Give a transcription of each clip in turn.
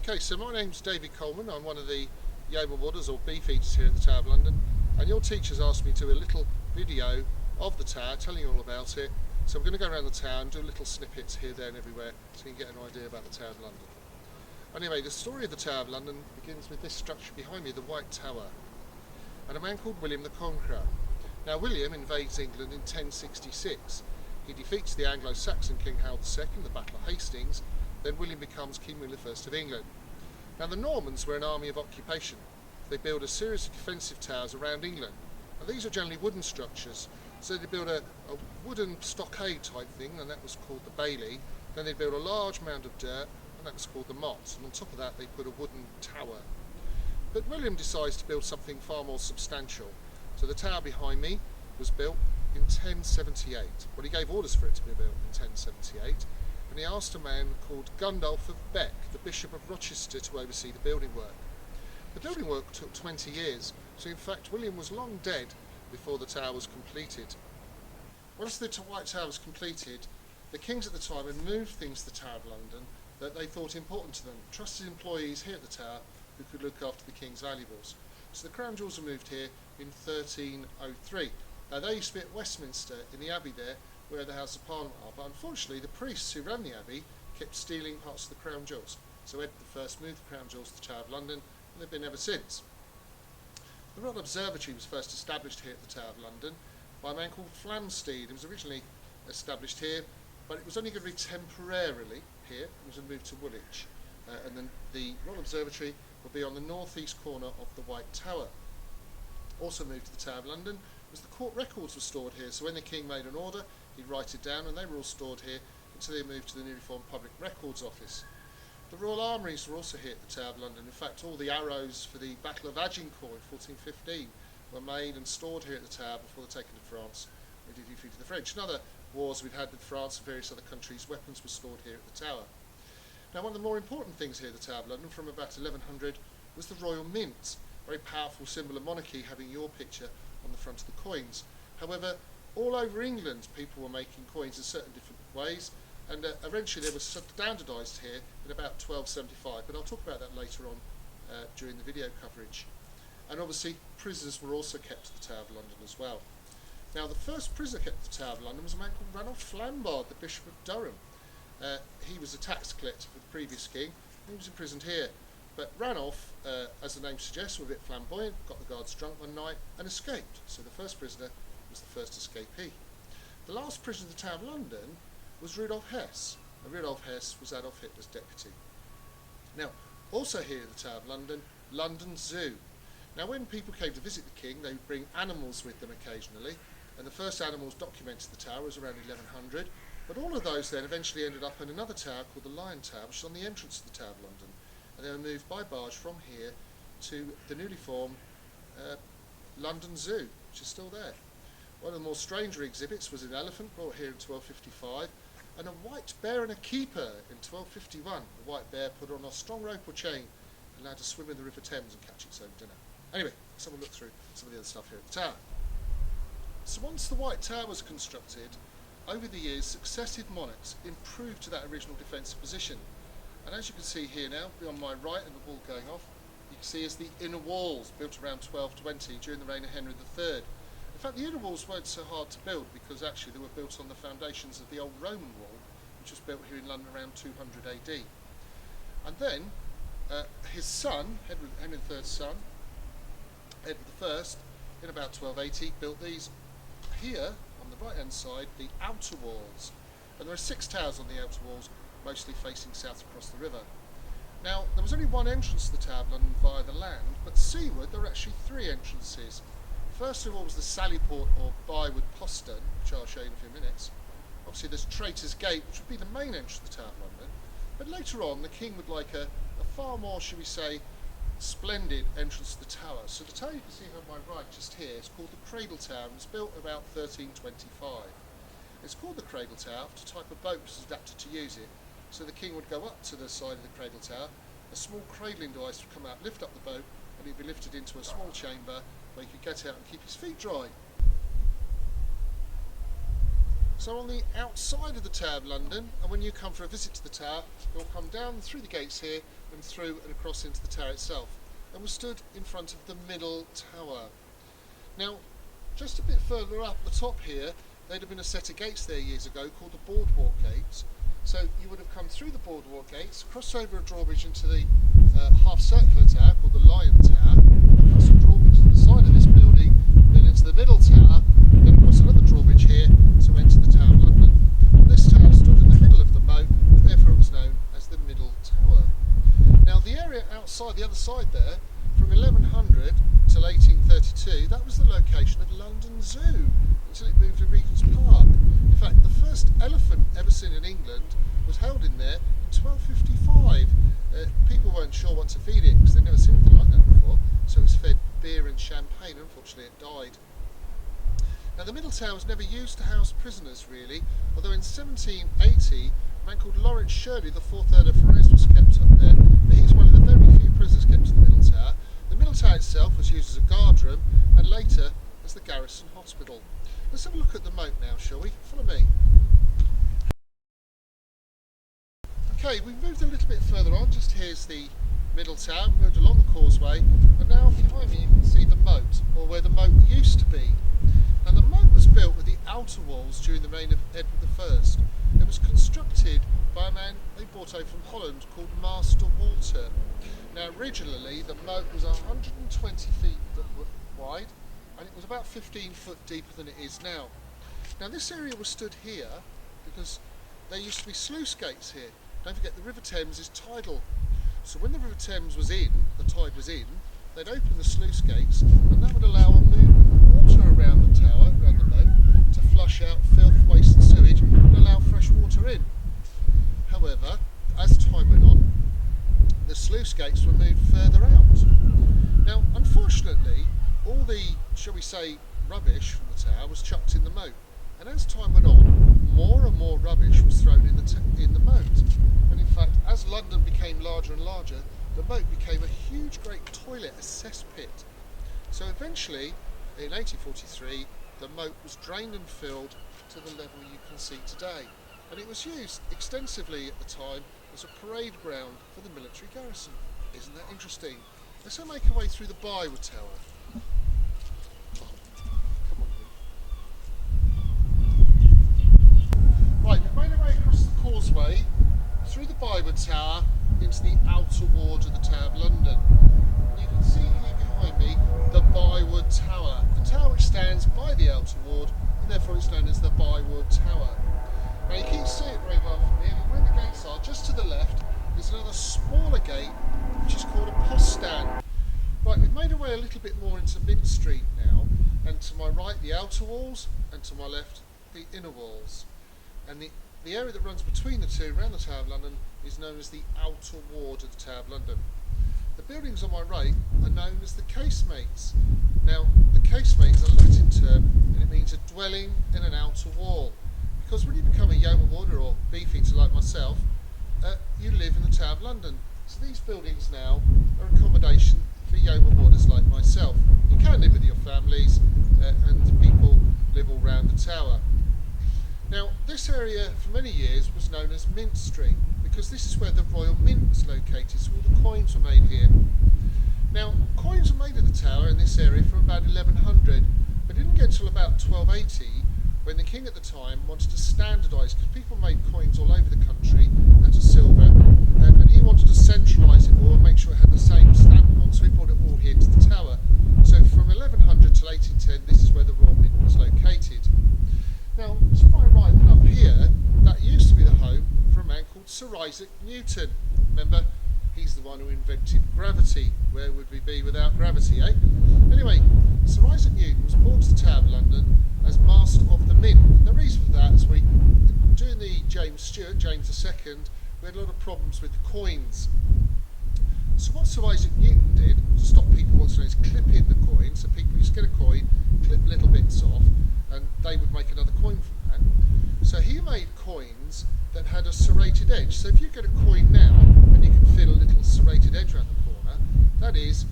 Okay, so my name's David Coleman. I'm one of the Yeoman Warders or Beefeaters here at the Tower of London, and your teacher's asked me to do a little video of the tower, telling you all about it. So I'm going to go around the tower and do little snippets here, there and everywhere so you can get an idea about the Tower of London. Anyway, the story of the Tower of London begins with this structure behind me, the White Tower, and a man called William the Conqueror. Now William invades England in 1066. He defeats the Anglo-Saxon King Harold II in the Battle of Hastings. Then William becomes King William I of England. Now the Normans were an army of occupation. They built a series of defensive towers around England. And these are generally wooden structures. So they built a wooden stockade type thing, and that was called the bailey. Then they built a large mound of dirt, and that was called the motte. And on top of that they put a wooden tower. But William decides to build something far more substantial. So the tower behind me was built in 1078. Well, he gave orders for it to be built in 1078. And he asked a man called Gundulf of Bec, the Bishop of Rochester, to oversee the building work. The building work took 20 years, so in fact William was long dead before the tower was completed. Once the White Tower was completed, the kings at the time had moved things to the Tower of London that they thought important to them, trusted employees here at the tower who could look after the king's valuables. So the crown jewels were moved here in 1303. Now they used to be at Westminster in the Abbey there, where the House of Parliament are, but unfortunately the priests who ran the Abbey kept stealing parts of the crown jewels. So Edward I moved the crown jewels to the Tower of London, and they've been ever since. The Royal Observatory was first established here at the Tower of London by a man called Flamsteed. It was originally established here, but it was only going to be temporarily here. It was going to move to Woolwich, and then the Royal Observatory will be on the northeast corner of the White Tower. Also moved to the Tower of London was the court records were stored here, so when the king made an order he'd write it down, and they were all stored here until they moved to the newly formed Public Records Office. The Royal Armouries were also here at the Tower of London. In fact, all the arrows for the Battle of Agincourt in 1415 were made and stored here at the Tower before they were taken to France when they defeated the French. In other wars we've had with France and various other countries, weapons were stored here at the Tower. Now one of the more important things here at the Tower of London from about 1100 was the Royal Mint, a very powerful symbol of monarchy, having your picture on the front of the coins. However, all over England people were making coins in certain different ways, and eventually they were standardised here in about 1275, but I'll talk about that later on during the video coverage. And obviously prisoners were also kept at the Tower of London as well. Now the first prisoner kept at the Tower of London was a man called Ranulph Flambard, the Bishop of Durham. He was a tax collector for the previous king, and he was imprisoned here. But Ranulph, as the name suggests, was a bit flamboyant, got the guards drunk one night and escaped. So the first prisoner was the first escapee. The last prisoner of the Tower of London was Rudolf Hess, and Rudolf Hess was Adolf Hitler's deputy. Now, also here at the Tower of London, London Zoo. Now when people came to visit the king, they would bring animals with them occasionally, and the first animals documented at the tower was around 1100, but all of those then eventually ended up in another tower called the Lion Tower, which is on the entrance to the Tower of London, and they were moved by barge from here to the newly formed London Zoo, which is still there. One of the more stranger exhibits was an elephant brought here in 1255, and a white bear and a keeper in 1251. The white bear put on a strong rope or chain and allowed to swim in the River Thames and catch its own dinner. Anyway, let's have a look through some of the other stuff here at the tower. So once the White Tower was constructed, over the years successive monarchs improved to that original defensive position. And as you can see here now, beyond my right and the wall going off, you can see is the inner walls built around 1220 during the reign of Henry III. In fact, the inner walls weren't so hard to build because actually they were built on the foundations of the old Roman wall, which was built here in London around 200 AD. And then his son, Henry III's son, Edward I, in about 1280, built these here on the right hand side, the outer walls. And there are 6 towers on the outer walls, mostly facing south across the river. Now, there was only one entrance to the Tower of London via the land, but seaward there are actually 3 entrances. First of all was the Sallyport or Byward Postern, which I'll show you in a few minutes. Obviously there's Traitor's Gate, which would be the main entrance to the Tower of London. But later on, the king would like a far more, shall we say, splendid entrance to the tower. So the tower you can see on my right just here is called the Cradle Tower, and was built about 1325. It's called the Cradle Tower after a type of boat which was adapted to use it. So the king would go up to the side of the Cradle Tower, a small cradling device would come out, lift up the boat, and he'd be lifted into a small chamber where he could get out and keep his feet dry. So on the outside of the Tower of London, and when you come for a visit to the tower, you'll come down through the gates here and through and across into the tower itself. And we're stood in front of the middle tower. Now, just a bit further up the top here, there'd have been a set of gates there years ago called the Boardwalk Gates. So you would have come through the Boardwalk Gates, crossed over a drawbridge into the half-circular tower called the Lion Tower, across a drawbridge to the side of this building, then into the middle tower, then across another drawbridge here to enter the Tower of London. And this tower stood in the middle of the moat, therefore it was known as the Middle Tower. Now the area outside, the other side there, from 1100 till 1832, that was the location of London Zoo until it moved to Regent's Park. In fact, the first elephant ever seen in England was held in there in 1255. People weren't sure what to feed it because they'd never seen anything like that before, so it was fed beer and champagne. Unfortunately, it died. Now, the Middle Tower was never used to house prisoners, really, although in 1780, a man called Lawrence Shirley, the fourth Earl of Ferrers, was kept up there. But he's one of the very few prisoners kept in the Middle Tower. The Middle Tower itself was used as a guard room and later as the garrison hospital. Let's have a look at the moat now, shall we? Follow me. Okay, we've moved a little bit further on. Just here's the Middle Tower. We've moved along the causeway, and now behind me you can see the moat, or where the moat used to be. And the moat was built with the outer walls during the reign of Edward I. It was constructed by a man they brought over from Holland called Master Walter. Now originally the moat was 120 feet wide, and it was about 15 foot deeper than it is now. Now this area was stood here because there used to be sluice gates here. Don't forget the River Thames is tidal. So when the River Thames was in, the tide was in, they'd open the sluice gates and that would allow a movement of water around the tower, around the moat, to flush out filth, waste and sewage and allow fresh water in. However, as time went on, the sluice gates were moved further out. Now, unfortunately, all the, shall we say, rubbish from the tower was chucked in the moat. And as time went on, more and more rubbish was thrown in the moat. And in fact, as London became larger and larger, the moat became a huge, great toilet, a cesspit. So eventually, in 1843, the moat was drained and filled to the level you can see today. And it was used extensively at the time as a parade ground for the military garrison. Isn't that interesting? Let's make our way through the Byward Tower. Come on, then. Right, we've made our way across the causeway, through the Byward Tower, into the outer ward of the Tower of London. And you can see here behind me the Byward Tower, the tower which stands by the outer ward, and therefore it's known as the Byward Tower. Now you can't see it very well from here, but where the gates are, just to the left, is another smaller gate, which is called a postern. Right, we've made our way a little bit more into Mint Street now, and to my right the outer walls, and to my left the inner walls. And the area that runs between the two, around the Tower of London, is known as the outer ward of the Tower of London. The buildings on my right are known as the casemates. Now, the casemate is a Latin term, and it means a dwelling in an outer wall. Because when you become a Yeoman Warder or beefeater like myself, you live in the Tower of London. So these buildings now are accommodation for Yeoman Warders like myself. You can live with your families, and people live all round the tower. Now, this area for many years was known as Mint Street, because this is where the Royal Mint was located, so all the coins were made here. Now, coins were made at the tower in this area from about 1100, but it didn't get until about 1280, when the king at the time wanted to standardise, because people made coins all over the country out of silver, and he wanted to centralise it all and make sure it had the same stamp on, so he brought it all here to the tower. So from 1100 till 1810, this is where the Royal Mint was located. Now, to my right and up here, that used to be the home for a man called Sir Isaac Newton. Remember, he's the one who invented gravity. Where would we be without gravity, eh? Anyway, Sir Isaac Newton was brought to the Tower of London as Master of the Mint. And the reason for that is during the James II, we had a lot of problems with the coins. So what Sir Isaac Newton did to stop people what's known as clipping the coin, so people used to get a coin, clip little bits off, and they would make another coin from that. So he made coins that had a serrated edge. So if you get a coin now and you can feel a little serrated edge around the corner, that is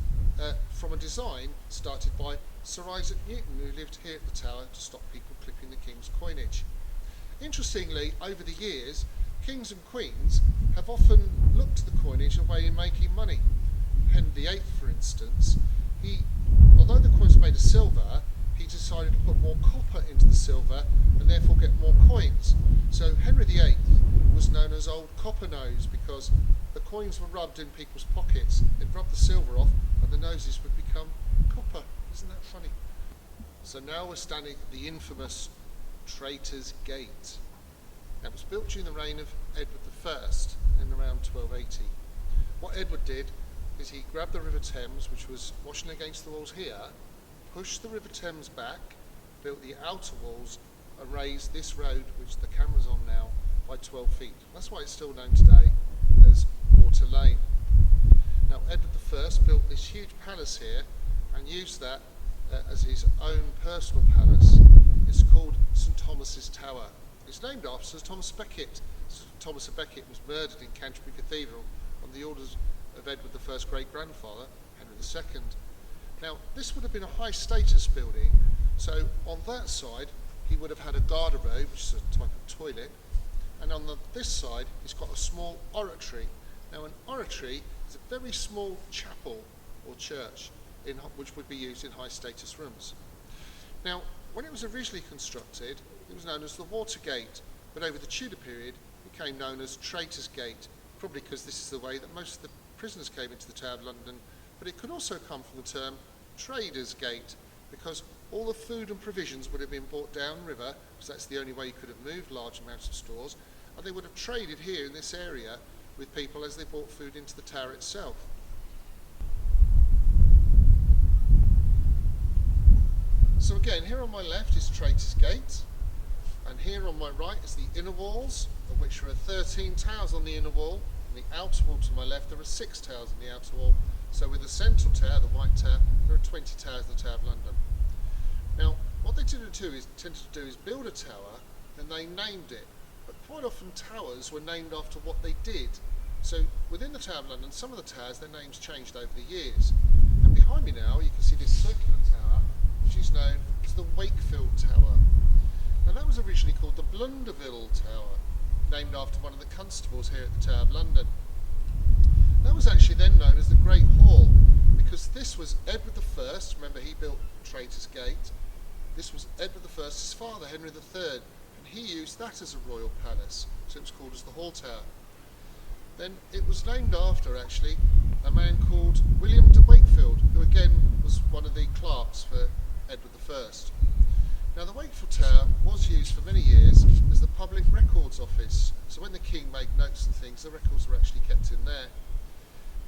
from a design started by Sir Isaac Newton, who lived here at the tower to stop people clipping the king's coinage. Interestingly, over the years, kings and queens have often looked at the coinage as a way in making money. Henry VIII, for instance, although the coins were made of silver, he decided to put more copper into the silver and therefore get more coins. So Henry VIII was known as Old Copper Nose because the coins were rubbed in people's pockets, they'd rub the silver off and the noses would become copper. Isn't that funny? So now we're standing at the infamous Traitor's Gate. That was built during the reign of Edward I in around 1280. What Edward did is he grabbed the River Thames, which was washing against the walls here, pushed the River Thames back, built the outer walls, and raised this road, which the camera's on now, by 12 feet. That's why it's still known today as Water Lane. Now, Edward I built this huge palace here and used that as his own personal palace. It's called St Thomas's Tower. It's named after Sir Thomas Becket. Sir Thomas of Becket was murdered in Canterbury Cathedral on the orders of Edward I's great-grandfather, Henry II. Now, this would have been a high-status building, so on that side he would have had a garderobe, which is a type of toilet, and on this side he's got a small oratory. Now, an oratory is a very small chapel or church which would be used in high-status rooms. Now, when it was originally constructed, it was known as the Watergate, but over the Tudor period it became known as Traitor's Gate, probably because this is the way that most of the prisoners came into the Tower of London, but it could also come from the term Trader's Gate, because all the food and provisions would have been brought downriver, because that's the only way you could have moved large amounts of stores, and they would have traded here in this area with people as they brought food into the tower itself. So again, here on my left is Traitor's Gate, and here on my right is the inner walls, of which there are 13 towers on the inner wall. On the outer wall to my left there are 6 towers on the outer wall. So with the central tower, the White Tower, there are 20 towers in the Tower of London. Now, what they tended to do is build a tower, and they named it. But quite often towers were named after what they did. So within the Tower of London, some of the towers, their names changed over the years. And behind me now, you can see this circular tower, which is known as the Wakefield Tower. Now that was originally called the Blunderville Tower, named after one of the constables here at the Tower of London. That was actually then known as the Great Hall, because this was Edward I, remember he built Traitor's Gate, this was Edward I's father, Henry III, and he used that as a royal palace, so it was called as the Hall Tower. Then it was named after, actually, a man called William de Wakefield, who again was one of the clerks for Edward I. Now the Wakefield Tower was used for many years as the public records office, so when the king made notes and things, the records were actually kept in there.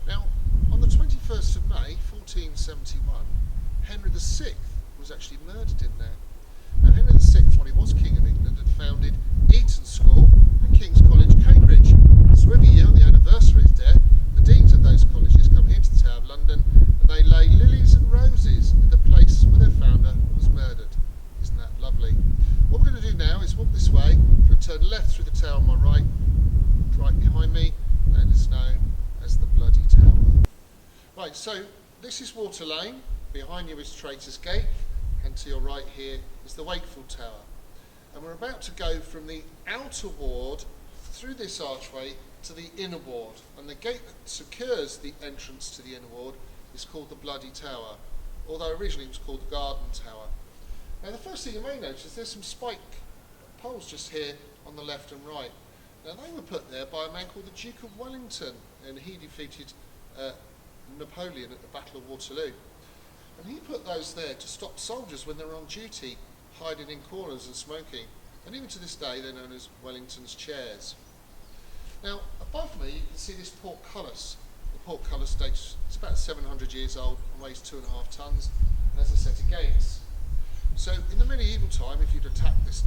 Now, on the 21st of May 1471, Henry VI was actually murdered in there. Now Henry VI, when he was King of England, had founded Eton School and King's College, Cambridge. So every year on the anniversary of his death, the deans of those colleges come here to the Tower of London and they lay lilies and roses at the place where their founder was murdered. Isn't that lovely? What we're going to do now is walk this way, we'll turn left through the tower on my right behind me, and it's known as the Bloody Tower. Right, so this is Water Lane, behind you is Traitor's Gate, and to your right here is the Wakefield Tower. And we're about to go from the outer ward through this archway to the inner ward, and the gate that secures the entrance to the inner ward is called the Bloody Tower, although originally it was called the Garden Tower. Now the first thing you may notice is there's some spike poles just here on the left and right. Now they were put there by a man called the Duke of Wellington, and he defeated Napoleon at the Battle of Waterloo. And he put those there to stop soldiers when they were on duty, hiding in corners and smoking. And even to this day they're known as Wellington's chairs. Now above me you can see this portcullis. The portcullis dates, it's about 700 years old and weighs 2.5 tons, and has a set of gates. So in the medieval time, if you'd attacked this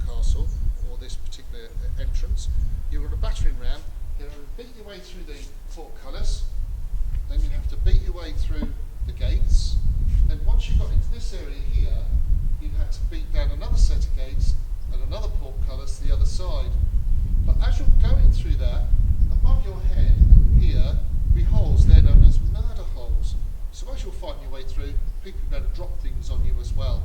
castle or this particular entrance, you were on a battering ram, you'd have to beat your way through the portcullis, then you'd have to beat your way through the gates, then once you got into this area here, you'd have to beat down another set of gates and another portcullis the other side. But as you're going through that, above your head here will be holes, they're known as murder holes. So as you're fighting your way through, people are going to drop things on you as well.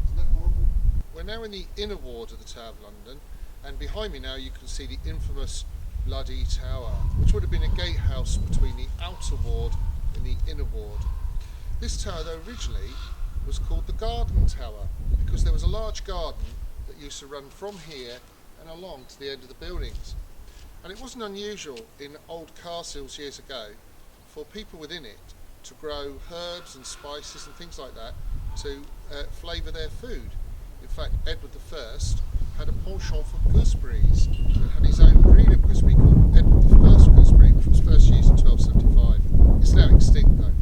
Isn't that horrible? We're now in the inner ward of the Tower of London, And behind me now you can see the infamous Bloody Tower, which would have been a gatehouse between the outer ward and the inner ward. This tower, though, originally was called the Garden Tower because there was a large garden that used to run from here and along to the end of the buildings. And it wasn't unusual in old castles years ago for people within it to grow herbs and spices and things like that to flavour their food. In fact, Edward I had a penchant for gooseberries and had his own breed of gooseberry called Edward I gooseberry, which was first used in 1275. It's now extinct though.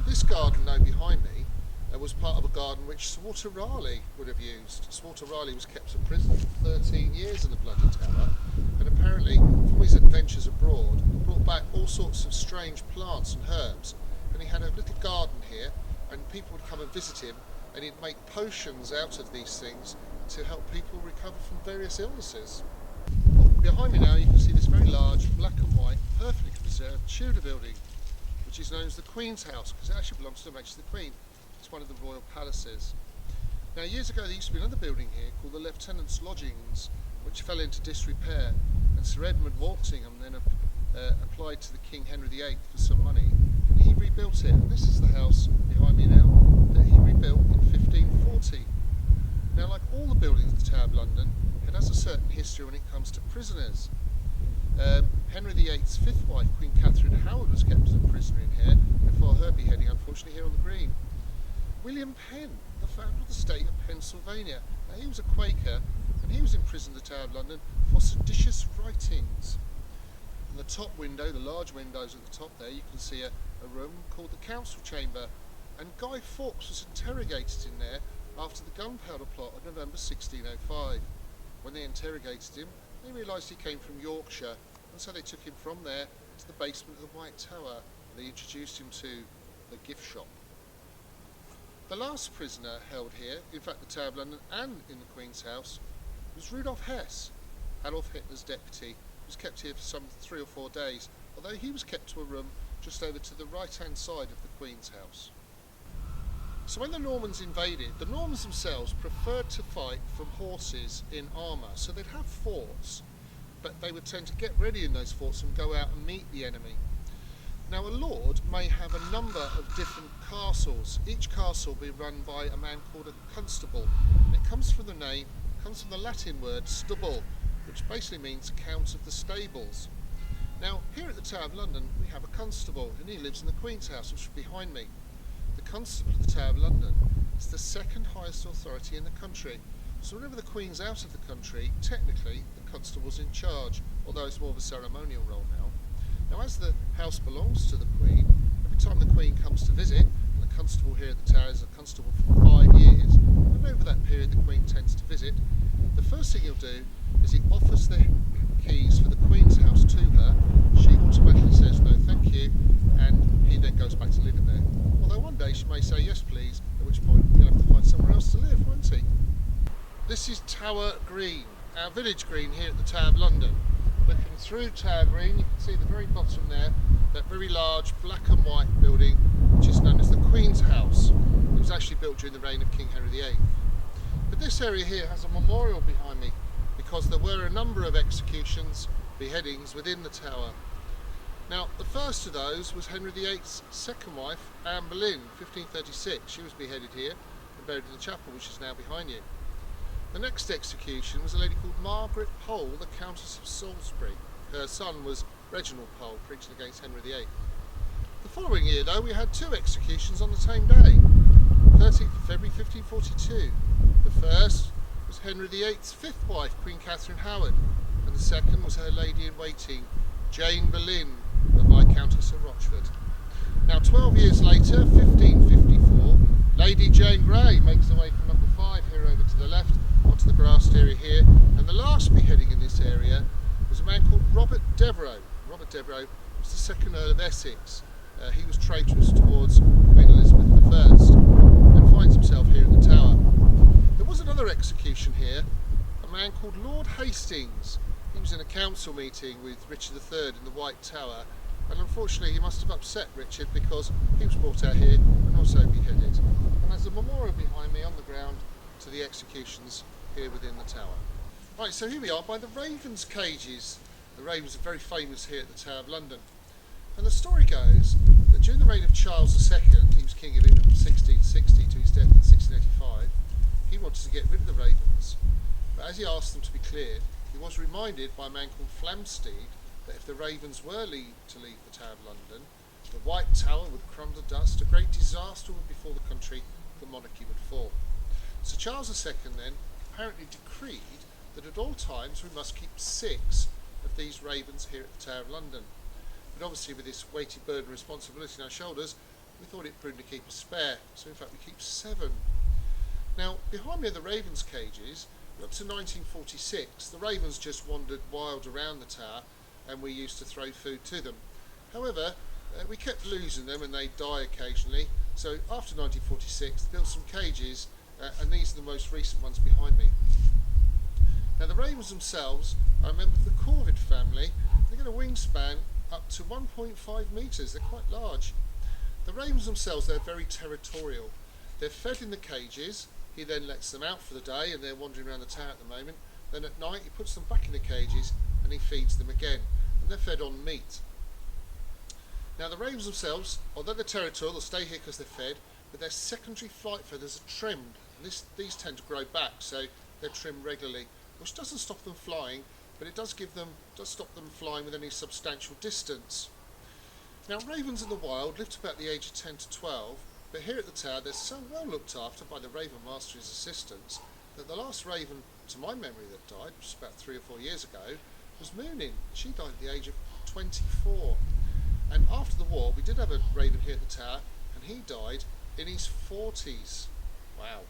This garden now behind me was part of a garden which Sir Raleigh would have used. Sir Raleigh was kept in prison for 13 years in the Bloody Tower, and apparently from his adventures abroad brought back all sorts of strange plants and herbs, and he had a little garden here, and people would come and visit him, and he'd make potions out of these things to help people recover from various illnesses. Behind me now you can see this very large black and white, perfectly preserved Tudor building, which is known as the Queen's House because it actually belongs to Her Majesty the Queen. It's one of the royal palaces. Now years ago there used to be another building here called the Lieutenant's Lodgings, which fell into disrepair, and Sir Edmund Walsingham then applied to the King Henry VIII for some money, and he rebuilt it. And this is the house behind me now that he rebuilt in 1540. Now, like all the buildings of the Tower of London, it has a certain history when it comes to prisoners. Henry VIII's fifth wife, Queen Catherine Howard, was kept as a prisoner in here before her beheading, unfortunately, here on the Green. William Penn, the founder of the state of Pennsylvania, now, he was a Quaker, and he was imprisoned in the Tower of London for seditious writings. In the top window, the large windows at the top there, you can see a room called the Council Chamber, and Guy Fawkes was interrogated in there after the Gunpowder Plot of November 1605. When they interrogated him, they realised he came from Yorkshire, and so they took him from there to the basement of the White Tower, and they introduced him to the gift shop. The last prisoner held here, in fact the Tower of London and in the Queen's House, was Rudolf Hess, Adolf Hitler's deputy. He was kept here for some 3 or 4 days, although he was kept to a room just over to the right-hand side of the Queen's House. So when the Normans invaded, the Normans themselves preferred to fight from horses in armour, so they'd have forts, but they would tend to get ready in those forts and go out and meet the enemy. Now a lord may have a number of different castles, each castle being run by a man called a constable, and it comes from the Latin word stubble, which basically means count of the stables. Now here at the Tower of London we have a constable, and he lives in the Queen's House, which is behind me. The Constable of the Tower of London is the second highest authority in the country. So whenever the Queen's out of the country, technically the Constable's in charge, although it's more of a ceremonial role now. Now as the house belongs to the Queen, every time the Queen comes to visit, and the Constable here at the Tower is a constable for 5 years, and over that period the Queen tends to visit, the first thing he'll do is he offers the keys for the Queen's house to her. She automatically says no thank you, and he then goes back to living there. Although one day she may say yes please, at which point he'll have to find somewhere else to live, won't he? This is Tower Green, our village green here at the Tower of London. Looking through Tower Green you can see the very bottom there, that very large black and white building which is known as the Queen's House. It was actually built during the reign of King Henry VIII. But this area here has a memorial behind me because there were a number of executions, beheadings within the tower. Now, the first of those was Henry VIII's second wife, Anne Boleyn, 1536. She was beheaded here and buried in the chapel, which is now behind you. The next execution was a lady called Margaret Pole, the Countess of Salisbury. Her son was Reginald Pole, preaching against Henry VIII. The following year, though, we had 2 executions on the same day, 13th of February 1542. The first was Henry VIII's fifth wife, Queen Catherine Howard, and the second was her lady-in-waiting, Jane Boleyn, the Viscountess of Rochford. Now 12 years later, 1554, Lady Jane Grey makes her way from number 5 here over to the left, onto the grassed area here, and the last beheading in this area was a man called Robert Devereux. Robert Devereux was the second Earl of Essex. He was traitorous towards Queen Elizabeth I and finds himself here in the Tower. There was another execution here, a man called Lord Hastings. He was in a council meeting with Richard III in the White Tower, and unfortunately he must have upset Richard because he was brought out here and also beheaded. And there's a memorial behind me on the ground to the executions here within the tower. Right, so here we are by the ravens' cages. The ravens are very famous here at the Tower of London. And the story goes that during the reign of Charles II, he was King of England from 1660 to his death in 1685, he wanted to get rid of the ravens. But as he asked them to be cleared, he was reminded by a man called Flamsteed that if the ravens were to leave the Tower of London, the White Tower would crumble to dust, a great disaster would befall the country, the monarchy would fall. So Charles II then apparently decreed that at all times we must keep 6 of these ravens here at the Tower of London. But obviously with this weighty burden of responsibility on our shoulders, we thought it prudent to keep a spare, so in fact we keep 7. Now, behind me are the ravens' cages. Up to 1946, the ravens just wandered wild around the tower and we used to throw food to them. However, we kept losing them and they'd die occasionally, so after 1946 built some cages, and these are the most recent ones behind me. Now the ravens themselves are a member of the corvid family. They've got a wingspan up to 1.5 metres, they're quite large. The ravens themselves, they're very territorial. They're fed in the cages, he then lets them out for the day and they're wandering around the tower at the moment. Then at night he puts them back in the cages and he feeds them again, and they're fed on meat. Now the ravens themselves, although they're territorial, they'll stay here because they're fed, but their secondary flight feathers are trimmed. And these tend to grow back, so they're trimmed regularly, which doesn't stop them flying, but it does stop them flying with any substantial distance. Now ravens in the wild live to about the age of 10 to 12, but here at the tower they're so well looked after by the raven master and his assistants that the last raven, to my memory, that died, which was about 3 or 4 years ago, was Moonin. She died at the age of 24. And after the war we did have a raven here at the tower, and he died in his 40s. Wow.